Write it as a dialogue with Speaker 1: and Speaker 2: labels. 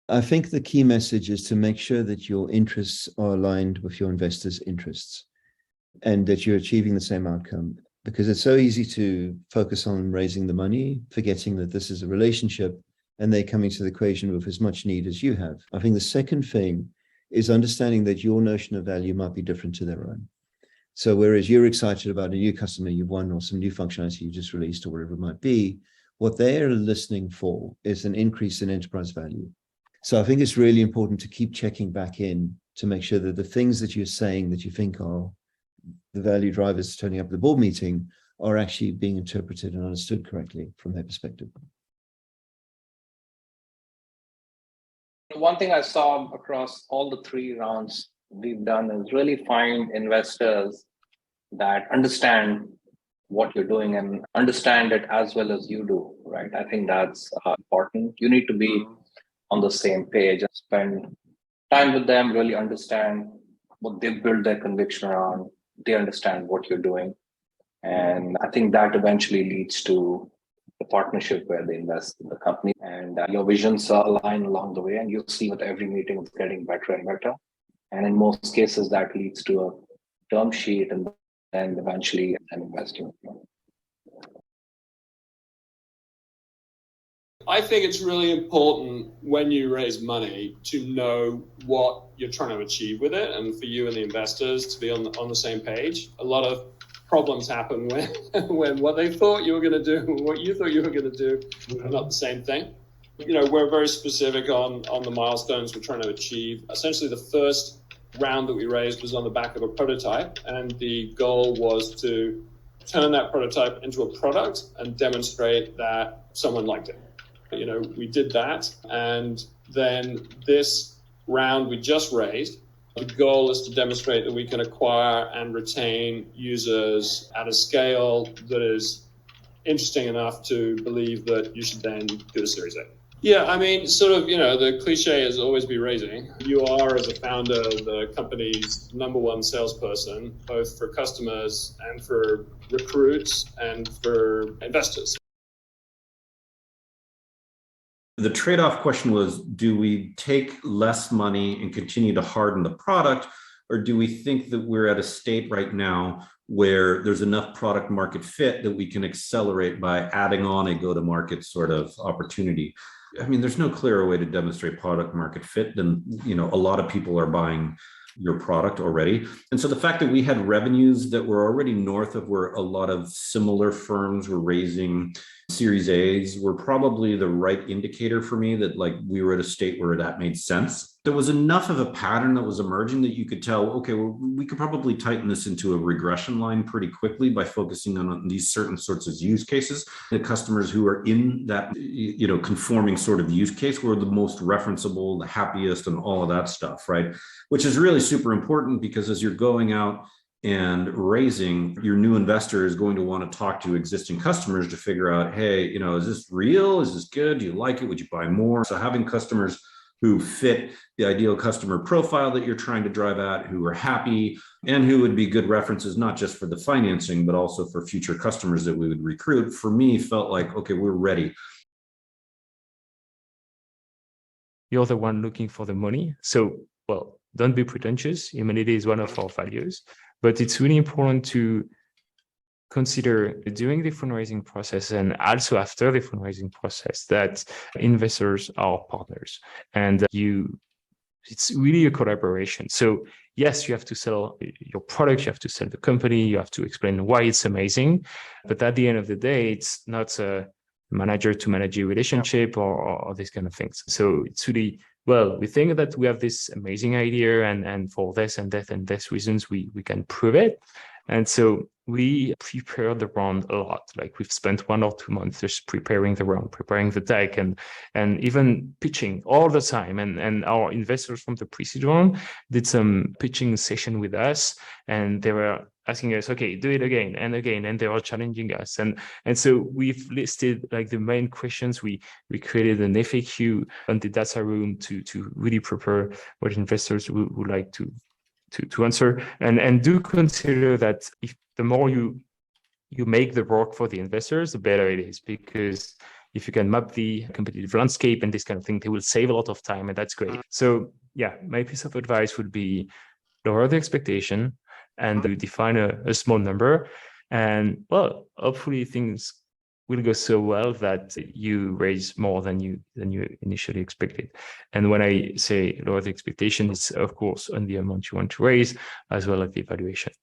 Speaker 1: I think the key message is to make sure that your interests are aligned with your investors' interests and that you're achieving the same outcome. Because it's so easy to focus on raising the money, forgetting that this is a relationship and they're coming to the equation with as much need as you have. I think the second thing is understanding that your notion of value might be different to their own. So whereas you're excited about a new customer you've won or some new functionality you just released or whatever it might be, what they're listening for is an increase in enterprise value. So I think it's really important to keep checking back in to make sure that the things that you're saying that you think are the value drivers turning up at the board meeting are actually being interpreted and understood correctly from their perspective.
Speaker 2: One thing I saw across all the 3 rounds we've done is really find investors that understand what you're doing and understand it as well as you do, right? I think that's important. You need to be on the same page and spend time with them, really understand what they've built their conviction around. They understand what you're doing. And I think that eventually leads to the partnership where they invest in the company and your visions align along the way. And you'll see with every meeting it's getting better and better. And in most cases, that leads to a term sheet and then eventually an investment.
Speaker 3: I think it's really important when you raise money to know what you're trying to achieve with it, and for you and the investors to be on the same page. A lot of problems happen when what they thought you were going to do and what you thought you were going to do are not the same thing. We're very specific on the milestones we're trying to achieve. Essentially, the first round that we raised was on the back of a prototype, and the goal was to turn that prototype into a product and demonstrate that someone liked it. We did that, and then this round we just raised, the goal is to demonstrate that we can acquire and retain users at a scale that is interesting enough to believe that you should then do a Series A. Yeah, I mean, the cliche is always be raising. You are, as a founder, the company's #1 salesperson, both for customers and for recruits and for investors.
Speaker 4: The trade-off question was, do we take less money and continue to harden the product, or do we think that we're at a state right now where there's enough product market fit that we can accelerate by adding on a go-to-market sort of opportunity? I mean, there's no clearer way to demonstrate product market fit than, a lot of people are buying your product already. And so the fact that we had revenues that were already north of where a lot of similar firms were raising Series A's were probably the right indicator for me that we were at a state where that made sense. There was enough of a pattern that was emerging that you could tell, okay, well, we could probably tighten this into a regression line pretty quickly by focusing on these certain sorts of use cases. The customers who are in that, conforming sort of use case were the most referenceable, the happiest, and all of that stuff, right? Which is really super important because as you're going out and raising, your new investor is going to want to talk to existing customers to figure out, hey, is this real? Is this good? Do you like it? Would you buy more? So having customers who fit the ideal customer profile that you're trying to drive at, who are happy, and who would be good references, not just for the financing, but also for future customers that we would recruit, for me, felt like, okay, we're ready.
Speaker 5: You're the one looking for the money. So, don't be pretentious. Humanity is one of our values. But it's really important to consider during the fundraising process and also after the fundraising process that investors are partners. And it's really a collaboration. So yes, you have to sell your product, you have to sell the company, you have to explain why it's amazing. But at the end of the day, it's not a manager to manager relationship or these kind of things. So it's really, we think that we have this amazing idea and for this and that and this reasons, we can prove it. And so we prepare the round a lot. We've spent 1 or 2 months just preparing the round, preparing the deck and even pitching all the time. And our investors from the pre-seed round did some pitching session with us, and they were asking us, okay, do it again and again, and they were challenging us. And so we've listed the main questions. We created an FAQ on the data room to really prepare what investors would like to answer, and do consider that if the more you make the work for the investors, the better it is, because if you can map the competitive landscape and this kind of thing, they will save a lot of time, and that's great. So yeah, my piece of advice would be lower the expectation and define a small number. And well, hopefully things will go so well that you raise more than you initially expected. And when I say lower the expectation, it's of course on the amount you want to raise as well as the evaluation.